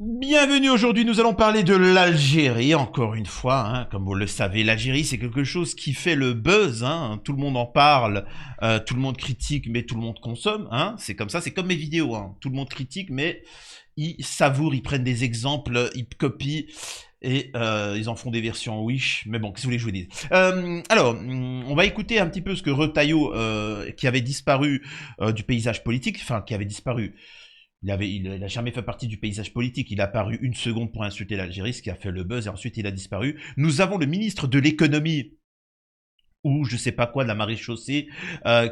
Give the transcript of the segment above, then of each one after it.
Bienvenue, aujourd'hui nous allons parler de l'Algérie, encore une fois, hein, comme vous le savez, l'Algérie c'est quelque chose qui fait le buzz, hein, tout le monde en parle, tout le monde critique mais tout le monde consomme, hein, c'est comme ça, c'est comme mes vidéos, hein, tout le monde critique mais ils savourent, ils prennent des exemples, ils copient et ils en font des versions Wish, mais bon, qu'est-ce que vous voulez que je vous dise alors, on va écouter un petit peu ce que Retailleau, qui avait disparu du paysage politique, enfin qui avait disparu. Il a jamais fait partie du paysage politique. Il a apparu une seconde pour insulter l'Algérie, ce qui a fait le buzz, et ensuite il a disparu. Nous avons le ministre de l'économie, ou je sais pas quoi, de la maréchaussée,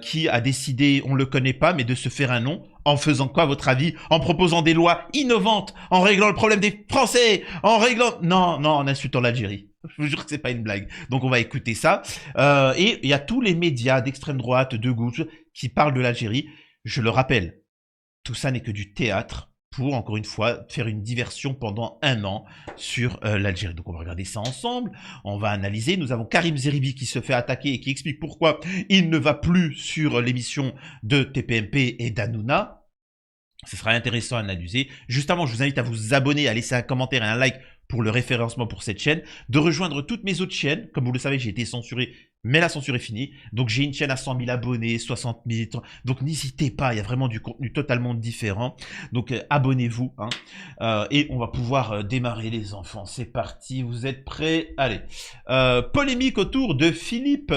qui a décidé, on le connaît pas, mais de se faire un nom. En faisant quoi, à votre avis? En proposant des lois innovantes, en réglant le problème des Français, en réglant... Non, non, en insultant l'Algérie. Je vous jure que c'est pas une blague. Donc on va écouter ça. Et il y a tous les médias d'extrême droite, de gauche, qui parlent de l'Algérie. Je le rappelle. Tout ça n'est que du théâtre pour, encore une fois, faire une diversion pendant un an sur l'Algérie. Donc on va regarder ça ensemble, on va analyser. Nous avons Karim Zeribi qui se fait attaquer et qui explique pourquoi il ne va plus sur l'émission de TPMP et d'Hanouna. Ce sera intéressant à analyser. Juste avant, je vous invite à vous abonner, à laisser un commentaire et un like pour le référencement pour cette chaîne, de rejoindre toutes mes autres chaînes. Comme vous le savez, j'ai été censuré, mais la censure est finie. Donc j'ai une chaîne à 100 000 abonnés, 60 000, donc n'hésitez pas, il y a vraiment du contenu totalement différent. Donc abonnez-vous, hein. Et on va pouvoir démarrer les enfants. C'est parti, vous êtes prêts? Allez. Polémique autour de Philippe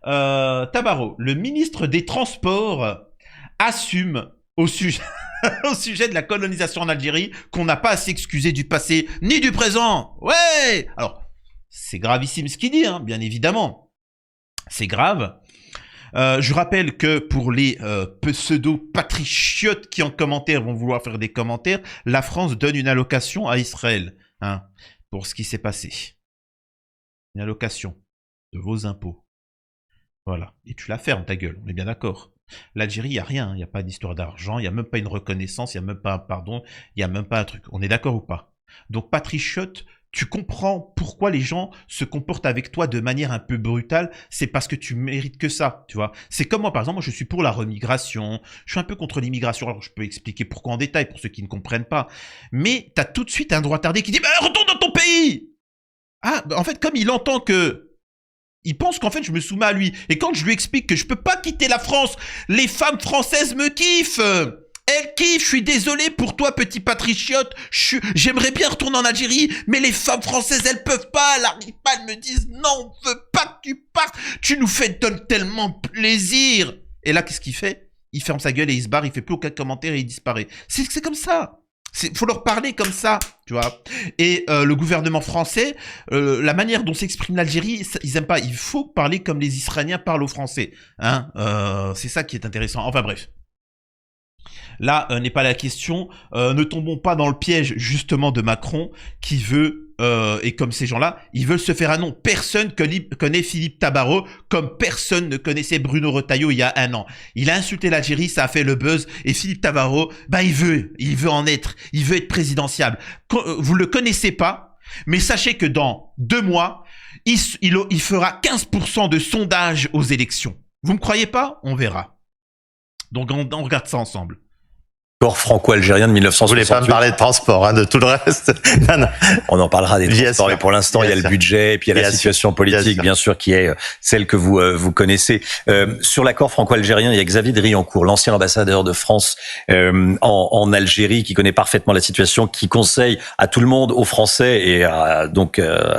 Tabarot. Le ministre des Transports assume au sujet... au sujet de la colonisation en Algérie, qu'on n'a pas à s'excuser du passé ni du présent. Ouais. Alors, c'est gravissime ce qu'il dit, hein, bien évidemment. C'est grave. Je rappelle que pour les pseudo-patriotes qui en commentaire vont vouloir faire des commentaires, la France donne une allocation à Israël, hein, pour ce qui s'est passé. Une allocation de vos impôts. Voilà. Et tu la fermes, ta gueule, on est bien d'accord. L'Algérie, il n'y a rien, il n'y a pas d'histoire d'argent, il n'y a même pas une reconnaissance, il n'y a même pas un pardon, il n'y a même pas un truc. On est d'accord ou pas? Donc, patriote, tu comprends pourquoi les gens se comportent avec toi de manière un peu brutale, c'est parce que tu mérites que ça, tu vois. C'est comme moi, par exemple, moi je suis pour la remigration, je suis un peu contre l'immigration, alors je peux expliquer pourquoi en détail pour ceux qui ne comprennent pas. Mais tu as tout de suite un droit tardé qui dit bah, « retourne dans ton pays !» Ah, bah, en fait, comme il entend que... Il pense qu'en fait, je me soumets à lui. Et quand je lui explique que je peux pas quitter la France, les femmes françaises me kiffent. Elles kiffent. Je suis désolé pour toi, petit patriote. J'aimerais bien retourner en Algérie, mais les femmes françaises, elles peuvent pas. Elles n'arrivent pas. Elles me disent non, on veut pas que tu partes. Tu nous fais tellement plaisir. Et là, qu'est-ce qu'il fait? Il ferme sa gueule et il se barre. Il fait plus aucun commentaire et il disparaît. C'est comme ça. Faut leur parler comme ça, tu vois. Et le gouvernement français, la manière dont s'exprime l'Algérie, ils aiment pas. Il faut parler comme les Israéliens parlent aux Français. Hein, c'est ça qui est intéressant. Enfin bref. Là n'est pas la question. Ne tombons pas dans le piège justement de Macron qui veut, et comme ces gens-là, ils veulent se faire un nom. Personne connaît Philippe Tabarot comme personne ne connaissait Bruno Retailleau il y a un an. Il a insulté l'Algérie, ça a fait le buzz. Et Philippe Tabarot, bah il veut en être. Il veut être présidentiable. Vous le connaissez pas, mais sachez que dans 2 mois, il fera 15% de sondage aux élections. Vous me croyez pas? On verra. Donc on regarde ça ensemble. Franco-algérien de Vous 1968. voulez pas me parler de transport, hein, de tout le reste? Non, non. On en parlera des transports, mais pour l'instant, il y a le budget, et puis il y a la situation politique, bien sûr, qui est celle que vous connaissez. Sur l'accord franco-algérien, il y a Xavier Driancourt, l'ancien ambassadeur de France en Algérie, qui connaît parfaitement la situation, qui conseille à tout le monde, aux Français et à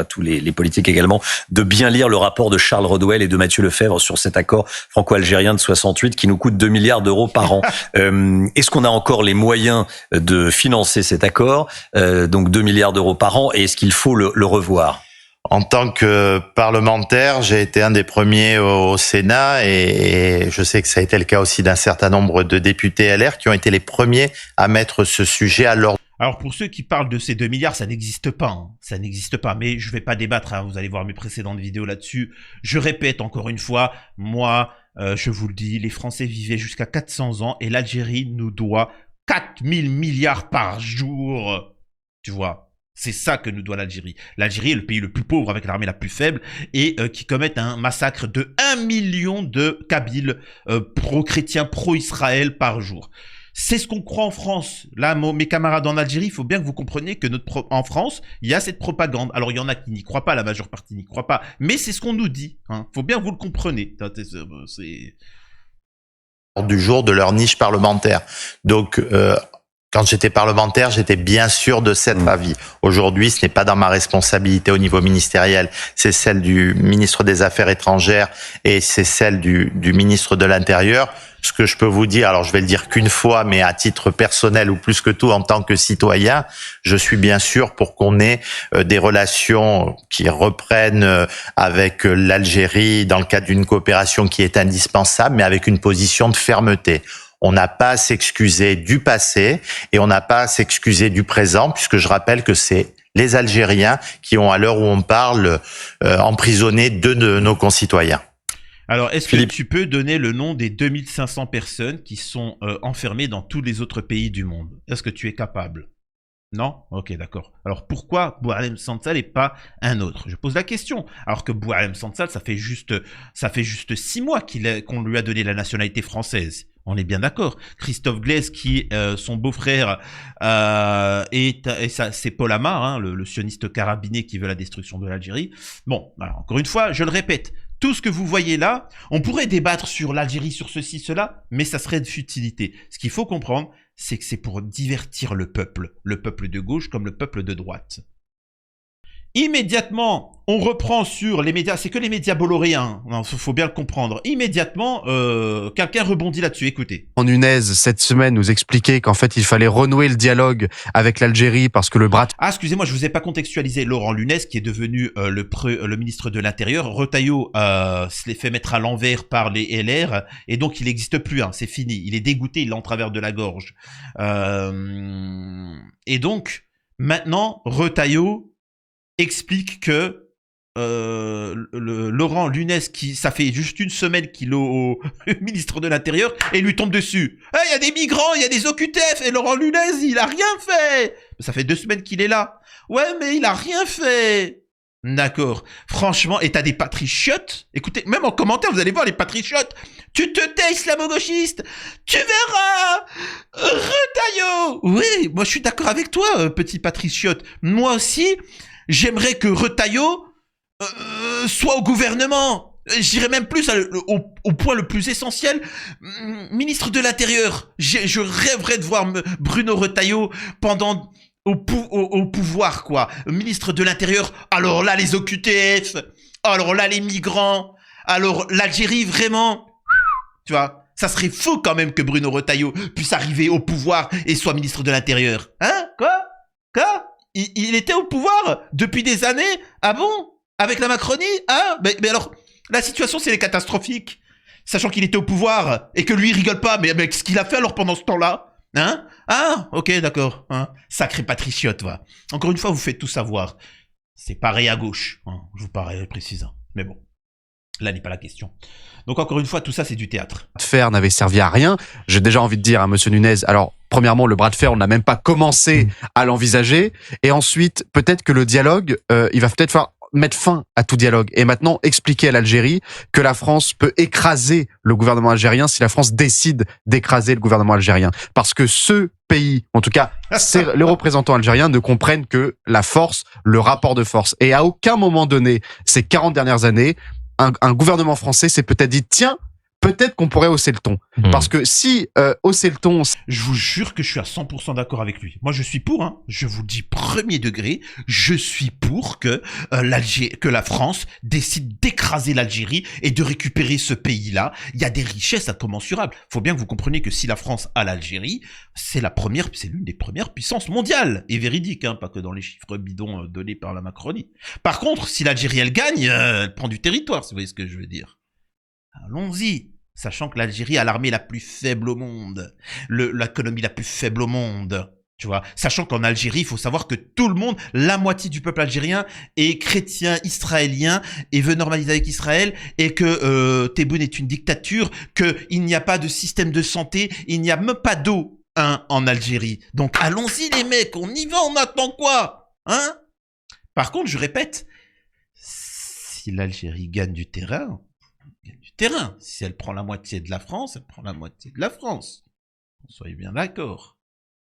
tous les politiques également, de bien lire le rapport de Charles Rodwell et de Mathieu Lefebvre sur cet accord franco-algérien de 68 qui nous coûte 2 milliards d'euros par an. Est-ce qu'on a encore les moyens de financer cet accord, donc 2 milliards d'euros par an, et est-ce qu'il faut le revoir? En tant que parlementaire, j'ai été un des premiers au Sénat et je sais que ça a été le cas aussi d'un certain nombre de députés LR qui ont été les premiers à mettre ce sujet à l'ordre. Alors pour ceux qui parlent de ces 2 milliards, ça n'existe pas, hein. Ça n'existe pas, mais je vais pas débattre, hein. Vous allez voir mes précédentes vidéos là-dessus. Je répète encore une fois, moi, je vous le dis, les Français vivaient jusqu'à 400 ans et l'Algérie nous doit 4000 milliards par jour, tu vois. C'est ça que nous doit l'Algérie. L'Algérie est le pays le plus pauvre avec l'armée la plus faible et qui commettent un massacre de 1 million de Kabyles pro-chrétiens, pro-Israël par jour. C'est ce qu'on croit en France. Là, mes camarades en Algérie, il faut bien que vous compreniez que en France, il y a cette propagande. Alors, il y en a qui n'y croient pas, la majeure partie n'y croit pas. Mais c'est ce qu'on nous dit. Hein. Faut bien que vous le compreniez. C'est du jour de leur niche parlementaire. Donc, quand j'étais parlementaire, j'étais bien sûr de cet avis. Aujourd'hui, ce n'est pas dans ma responsabilité au niveau ministériel, c'est celle du ministre des Affaires étrangères et c'est celle du ministre de l'Intérieur. Ce que je peux vous dire, alors je vais le dire qu'une fois, mais à titre personnel ou plus que tout en tant que citoyen, je suis bien sûr pour qu'on ait des relations qui reprennent avec l'Algérie dans le cadre d'une coopération qui est indispensable, mais avec une position de fermeté. On n'a pas à s'excuser du passé et on n'a pas à s'excuser du présent, puisque je rappelle que c'est les Algériens qui ont, à l'heure où on parle, emprisonné 2 de nos concitoyens. Alors, est-ce que tu peux donner le nom des 2500 personnes qui sont enfermées dans tous les autres pays du monde? Est-ce que tu es capable? Non? Ok, d'accord. Alors, pourquoi Boualem Sansal et pas un autre? Je pose la question. Alors que Boualem Sansal, ça fait juste 6 mois qu'on lui a donné la nationalité française. On est bien d'accord. Christophe Glaise, qui son beau-frère c'est Paul Amar, hein, le sioniste carabiné qui veut la destruction de l'Algérie. Bon, alors, encore une fois, je le répète, tout ce que vous voyez là, on pourrait débattre sur l'Algérie, sur ceci, cela, mais ça serait de futilité. Ce qu'il faut comprendre, c'est que c'est pour divertir le peuple de gauche comme le peuple de droite. Immédiatement, on reprend sur les médias, c'est que les médias bolloréens, il faut bien le comprendre. Immédiatement, quelqu'un rebondit là-dessus, écoutez. En Nunez, cette semaine, nous expliquait qu'en fait, il fallait renouer le dialogue avec l'Algérie parce que le bras... Ah, excusez-moi, je vous ai pas contextualisé Laurent Nunez, qui est devenu le ministre de l'Intérieur. Retailleau se l'est fait mettre à l'envers par les LR, et donc il n'existe plus, hein, c'est fini. Il est dégoûté, il l'a en travers de la gorge. Et donc, maintenant, Retailleau explique que Laurent Nunez, ça fait juste une semaine qu'il est au ministre de l'Intérieur, et lui tombe dessus. Il y a des migrants, il y a des OQTF, et Laurent Nunez, il a rien fait. Ça fait 2 semaines qu'il est là. Ouais, mais il a rien fait. D'accord. Franchement, et t'as des patriotes. Écoutez, même en commentaire, vous allez voir les patriotes. Tu te tais, islamo-gauchiste. Tu verras. Retailleau. Oui, moi je suis d'accord avec toi, petit patriote. Moi aussi, j'aimerais que Retailleau soit au gouvernement. J'irais même plus au point le plus essentiel. Ministre de l'Intérieur. Je rêverais de voir Bruno Retailleau pendant... Au pouvoir, quoi. Ministre de l'Intérieur, alors là, les OQTF, alors là, les migrants, alors l'Algérie, vraiment, tu vois, ça serait fou quand même que Bruno Retailleau puisse arriver au pouvoir et soit ministre de l'Intérieur. Hein? Quoi il était au pouvoir depuis des années? Ah bon? Avec la Macronie? Hein? Mais alors, la situation, c'est catastrophique. Sachant qu'il était au pouvoir et que lui, il rigole pas, mais ce qu'il a fait alors pendant ce temps-là? Hein? Ah, ok, d'accord. Hein? Sacré patriote, va. Encore une fois, vous faites tout savoir. C'est pareil à gauche. Hein? Je vous parais précisant. Mais bon, là n'est pas la question. Donc encore une fois, tout ça, c'est du théâtre. De fer n'avait servi à rien. J'ai déjà envie de dire à Monsieur Nunez, alors, premièrement, le bras de fer, on n'a même pas commencé à l'envisager. Et ensuite, peut-être que le dialogue, il va peut-être falloir mettre fin à tout dialogue et maintenant expliquer à l'Algérie que la France peut écraser le gouvernement algérien si la France décide d'écraser le gouvernement algérien. Parce que ce pays, en tout cas, les représentants algériens ne comprennent que la force, le rapport de force. Et à aucun moment donné, ces 40 dernières années, un gouvernement français s'est peut-être dit, tiens, peut-être qu'on pourrait hausser le ton. Parce que si hausser le ton... Je vous jure que je suis à 100% d'accord avec lui. Moi, je suis pour, hein. Je vous le dis premier degré, je suis pour que la France décide d'écraser l'Algérie et de récupérer ce pays-là. Il y a des richesses incommensurables. Faut bien que vous compreniez que si la France a l'Algérie, c'est l'une des premières puissances mondiales. Et véridique, hein, pas que dans les chiffres bidons donnés par la Macronie. Par contre, si l'Algérie, elle gagne, elle prend du territoire, si vous voyez ce que je veux dire. Allons-y. Sachant que l'Algérie a l'armée la plus faible au monde, l'économie la plus faible au monde, tu vois. Sachant qu'en Algérie, il faut savoir que tout le monde, la moitié du peuple algérien est chrétien israélien et veut normaliser avec Israël, et que Tebboune est une dictature, qu'il n'y a pas de système de santé, il n'y a même pas d'eau, hein, en Algérie. Donc allons-y les mecs, on y va, on attend quoi, hein? Par contre, je répète, si l'Algérie gagne du terrain, si elle prend la moitié de la France, elle prend la moitié de la France. Soyez bien d'accord.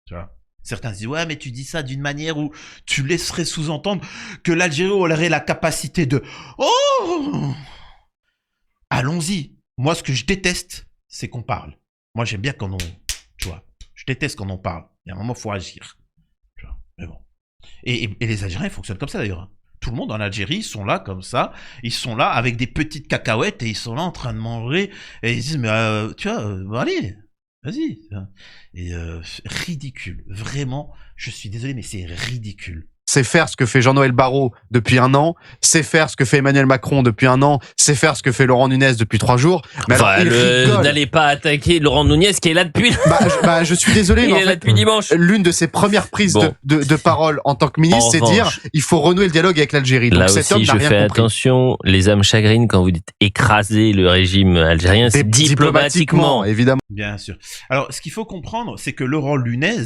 Tu vois. Certains disent, ouais, mais tu dis ça d'une manière où tu laisserais sous-entendre que l'Algérie aurait la capacité de... Oh! Allons-y. Moi, ce que je déteste, c'est qu'on parle. Moi, j'aime bien quand on... Tu vois, je déteste quand on parle. Il y a un moment, il faut agir. Tu vois, mais bon. Et les Algériens, ils fonctionnent comme ça, d'ailleurs. Hein. Tout le monde en Algérie, ils sont là comme ça. Ils sont là avec des petites cacahuètes et ils sont là en train de manger. Et ils disent, mais tu vois, bon, allez... Vas-y. Et ridicule. Vraiment, je suis désolé, mais c'est ridicule. C'est faire ce que fait Jean-Noël Barrot depuis 1 an, c'est faire ce que fait Emmanuel Macron depuis 1 an, c'est faire ce que fait Laurent Nunez depuis 3 jours. Mais enfin, alors, n'allez pas attaquer Laurent Nunez qui est là depuis... je suis désolé, il mais est là depuis dimanche. L'une de ses premières prises de parole en tant que ministre, c'est dire il faut renouer le dialogue avec l'Algérie. Donc là cet aussi, homme n'a rien je fais compris. attention, les âmes chagrines, quand vous dites écraser le régime algérien, c'est diplomatiquement, évidemment. Bien sûr. Alors, ce qu'il faut comprendre, c'est que Laurent Nunez,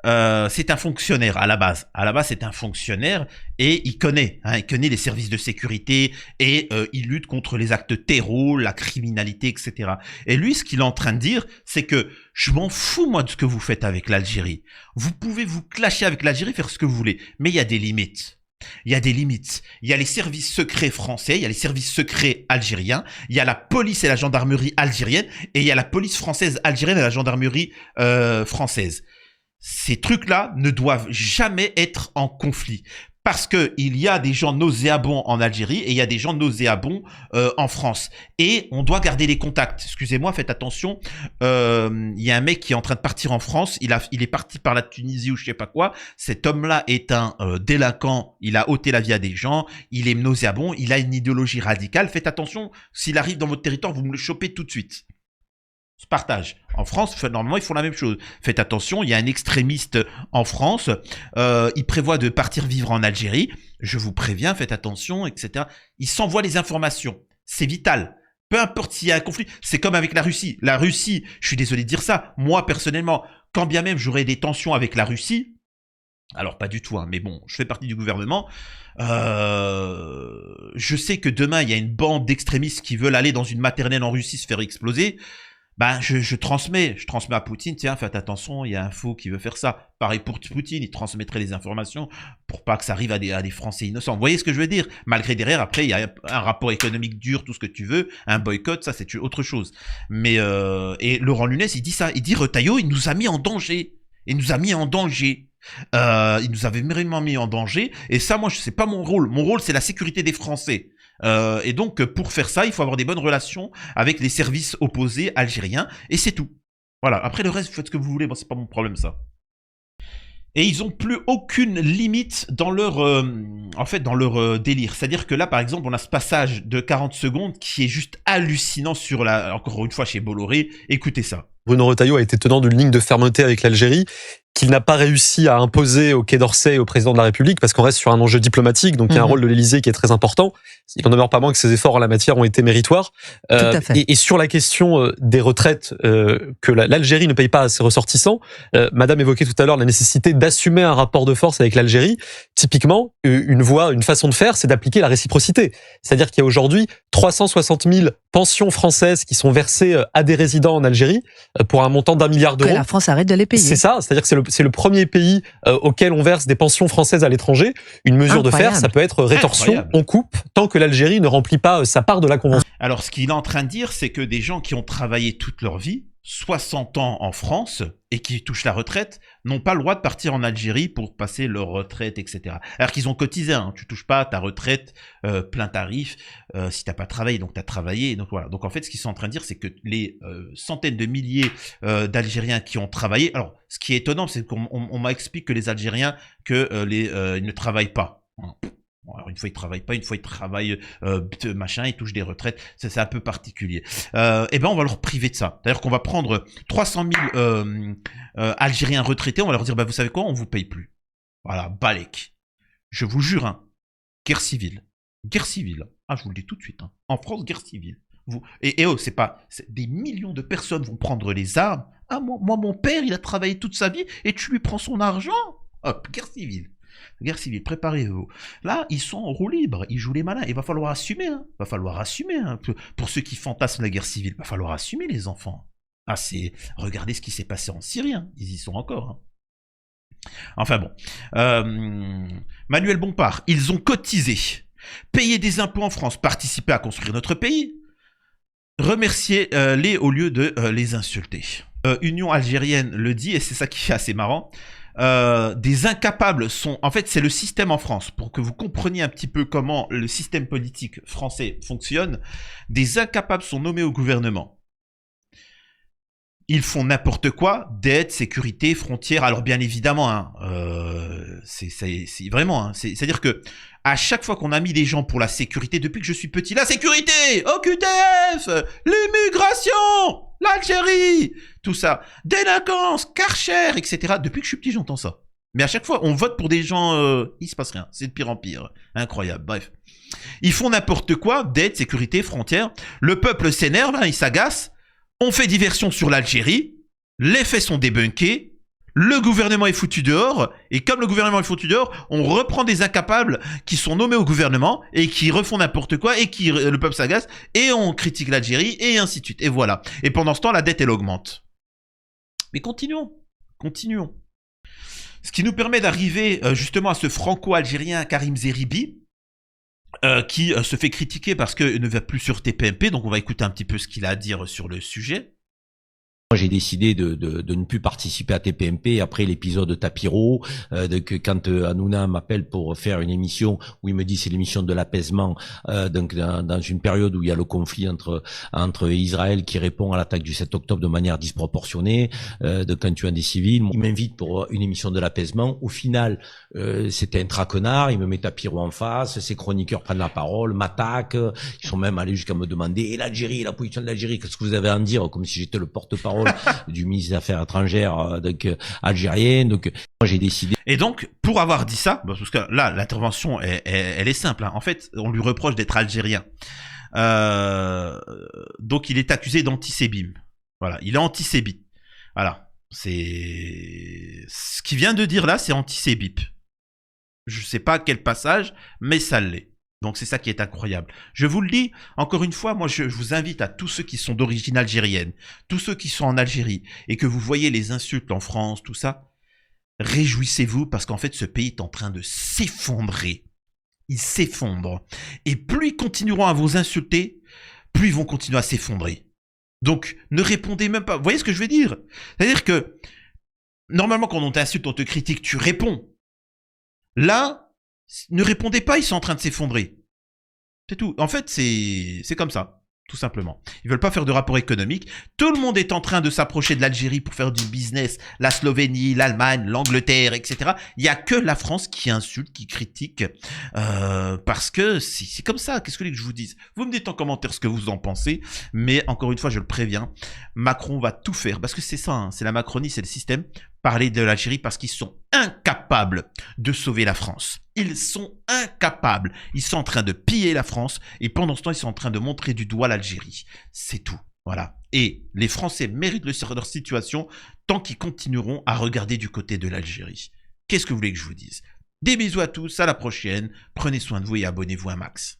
c'est un fonctionnaire à la base. À la base, c'est un fonctionnaire et il connaît les services de sécurité et il lutte contre les actes terreaux, la criminalité, etc. Et lui, ce qu'il est en train de dire, c'est que je m'en fous, moi, de ce que vous faites avec l'Algérie. Vous pouvez vous clasher avec l'Algérie, faire ce que vous voulez, mais il y a des limites. Il y a des limites. Il y a les services secrets français, il y a les services secrets algériens, il y a la police et la gendarmerie algérienne, et il y a la police française algérienne et la gendarmerie française. Ces trucs-là ne doivent jamais être en conflit. Parce que il y a des gens nauséabonds en Algérie et il y a des gens nauséabonds en France. Et on doit garder les contacts. Excusez-moi, faites attention. Il y a un mec qui est en train de partir en France. Il est parti par la Tunisie ou je sais pas quoi. Cet homme-là est un délinquant. Il a ôté la vie à des gens. Il est nauséabond. Il a une idéologie radicale. Faites attention. S'il arrive dans votre territoire, vous me le chopez tout de suite. Se partage. En France, normalement, ils font la même chose. Faites attention, il y a un extrémiste en France. Il prévoit de partir vivre en Algérie. Je vous préviens, faites attention, etc. Il s'envoie les informations. C'est vital. Peu importe s'il y a un conflit. C'est comme avec la Russie. La Russie, je suis désolé de dire ça. Moi, personnellement, quand bien même j'aurais des tensions avec la Russie, alors pas du tout, hein, mais bon, je fais partie du gouvernement. Je sais que demain, il y a une bande d'extrémistes qui veulent aller dans une maternelle en Russie se faire exploser. Ben, je transmets à Poutine, tiens, faites attention, il y a un faux qui veut faire ça. Pareil pour Poutine, il transmettrait les informations pour pas que ça arrive à des Français innocents. Vous voyez ce que je veux dire? Malgré derrière, après, il y a un rapport économique dur, tout ce que tu veux, un boycott, ça c'est autre chose. Mais, et Laurent Nunez, il dit ça, il dit Retailleau, il nous a mis en danger. Il nous a mis en danger. Il nous avait vraiment mis en danger. Et ça, moi, c'est pas mon rôle. Mon rôle, c'est la sécurité des Français. Et donc, pour faire ça, il faut avoir des bonnes relations avec les services opposés algériens, et c'est tout. Voilà. Après le reste, vous faites ce que vous voulez. Bon, c'est pas mon problème, ça. Et ils ont plus aucune limite dans leur, dans leur délire. C'est-à-dire que là, par exemple, on a ce passage de 40 secondes qui est juste hallucinant sur encore une fois, chez Bolloré. Écoutez ça. Bruno Retailleau a été tenant d'une ligne de fermeté avec l'Algérie qu'il n'a pas réussi à imposer au Quai d'Orsay et au président de la République parce qu'on reste sur un enjeu diplomatique, donc il y a un rôle de l'Élysée qui est très important. Il n'en demeure pas moins que ses efforts en la matière ont été méritoires. Tout à fait. Et sur la question des retraites que l'Algérie ne paye pas à ses ressortissants, Madame évoquait tout à l'heure la nécessité d'assumer un rapport de force avec l'Algérie. Typiquement, une façon de faire, c'est d'appliquer la réciprocité. C'est-à-dire qu'il y a aujourd'hui 360 000 pensions françaises qui sont versées à des résidents en Algérie pour un montant d'1 milliard d'euros. Que la France arrête de les payer. C'est ça, c'est-à-dire que c'est le premier pays auquel on verse des pensions françaises à l'étranger. Une mesure de faire, ça peut être rétorsion, Incroyable. On coupe, tant que l'Algérie ne remplit pas sa part de la convention. Alors, ce qu'il est en train de dire, c'est que des gens qui ont travaillé toute leur vie, 60 ans en France, et qui touchent la retraite, n'ont pas le droit de partir en Algérie pour passer leur retraite, etc. Alors qu'ils ont cotisé, hein. Tu touches pas ta retraite plein tarif si t'as pas travaillé, donc t'as travaillé. Donc voilà. Donc en fait, ce qu'ils sont en train de dire, c'est que les centaines de milliers d'Algériens qui ont travaillé. Alors, ce qui est étonnant, c'est qu'on m'a expliqué que les Algériens ils ne travaillent pas. Bon, alors une fois ils travaillent pas, une fois ils travaillent machin, ils touchent des retraites, c'est un peu particulier. Et ben on va leur priver de ça. C'est-à-dire qu'on va prendre 300 000 Algériens retraités, on va leur dire bah vous savez quoi, on vous paye plus. Voilà, balèque. Je vous jure, hein, guerre civile. Guerre civile. Ah, je vous le dis tout de suite. Hein. En France, guerre civile. Des millions de personnes vont prendre les armes. Ah, moi, mon père, il a travaillé toute sa vie et tu lui prends son argent. Hop, guerre civile. Guerre civile, préparez-vous. Là, ils sont en roue libre, ils jouent les malins. Il va falloir assumer. Hein. Va falloir assumer. Hein. Pour ceux qui fantasment la guerre civile, va falloir assumer, les enfants. Ah, regardez ce qui s'est passé en Syrie, hein. Ils y sont encore. Hein. Enfin bon. Manuel Bompard, ils ont cotisé, payé des impôts en France, participé à construire notre pays. Remerciez-les au lieu de les insulter. Union algérienne le dit, et c'est ça qui est assez marrant. Des incapables sont... En fait, c'est le système en France. Pour que vous compreniez un petit peu comment le système politique français fonctionne, des incapables sont nommés au gouvernement. Ils font n'importe quoi, dette, sécurité, frontières. Alors bien évidemment, hein, c'est vraiment, hein, c'est-à-dire que à chaque fois qu'on a mis des gens pour la sécurité, depuis que je suis petit, la sécurité, OQTF, l'immigration, l'Algérie, tout ça, délinquance, Karcher, etc. Depuis que je suis petit, j'entends ça. Mais à chaque fois, on vote pour des gens, il se passe rien, c'est de pire en pire, incroyable. Bref, ils font n'importe quoi, dette, sécurité, frontières. Le peuple s'énerve, hein, il s'agace. On fait diversion sur l'Algérie, les faits sont débunkés, le gouvernement est foutu dehors, et comme le gouvernement est foutu dehors, on reprend des incapables qui sont nommés au gouvernement, et qui refont n'importe quoi, et le peuple s'agace, et on critique l'Algérie, et ainsi de suite, et voilà. Et pendant ce temps, la dette, elle augmente. Mais continuons. Ce qui nous permet d'arriver justement à ce franco-algérien Karim Zeribi, qui se fait critiquer parce qu'il ne va plus sur TPMP, donc on va écouter un petit peu ce qu'il a à dire sur le sujet. Moi, j'ai décidé de ne plus participer à TPMP après l'épisode de Tapiro, quand Hanouna m'appelle pour faire une émission où il me dit c'est l'émission de l'apaisement, donc dans une période où il y a le conflit entre Israël qui répond à l'attaque du 7 octobre de manière disproportionnée, quand tu as des civils, il m'invite pour une émission de l'apaisement. Au final, c'était un traquenard, il me met Tapiro en face, ses chroniqueurs prennent la parole, m'attaquent, ils sont même allés jusqu'à me demander et l'Algérie, la position de l'Algérie, qu'est-ce que vous avez à en dire, comme si j'étais le porte-parole du ministre des Affaires étrangères algérien. Donc moi j'ai décidé. Et donc pour avoir dit ça, parce que là l'intervention elle est simple. Hein. En fait, on lui reproche d'être algérien. Donc il est accusé d'antisémisme. Voilà, il est antisémite. Voilà, c'est ce qu'il vient de dire là, c'est antisémite. Je sais pas quel passage, mais ça l'est. Donc c'est ça qui est incroyable. Je vous le dis, encore une fois, moi je vous invite à tous ceux qui sont d'origine algérienne, tous ceux qui sont en Algérie, et que vous voyez les insultes en France, tout ça, réjouissez-vous parce qu'en fait ce pays est en train de s'effondrer. Il s'effondre. Et plus ils continueront à vous insulter, plus ils vont continuer à s'effondrer. Donc ne répondez même pas. Vous voyez ce que je veux dire? C'est-à-dire que, normalement quand on t'insulte, on te critique, tu réponds. Là, ne répondez pas, ils sont en train de s'effondrer. C'est tout. En fait, c'est comme ça, tout simplement. Ils veulent pas faire de rapport économique. Tout le monde est en train de s'approcher de l'Algérie pour faire du business. La Slovénie, l'Allemagne, l'Angleterre, etc. Il y a que la France qui insulte, qui critique, parce que c'est comme ça. Qu'est-ce que je vous dise? Vous me dites en commentaire ce que vous en pensez, mais encore une fois, je le préviens, Macron va tout faire, parce que c'est ça, hein, c'est la Macronie, c'est le système. Parler de l'Algérie parce qu'ils sont incapables de sauver la France. Ils sont incapables. Ils sont en train de piller la France et pendant ce temps, ils sont en train de montrer du doigt l'Algérie. C'est tout. Voilà. Et les Français méritent leur situation tant qu'ils continueront à regarder du côté de l'Algérie. Qu'est-ce que vous voulez que je vous dise? Des bisous à tous, à la prochaine. Prenez soin de vous et abonnez-vous à Max.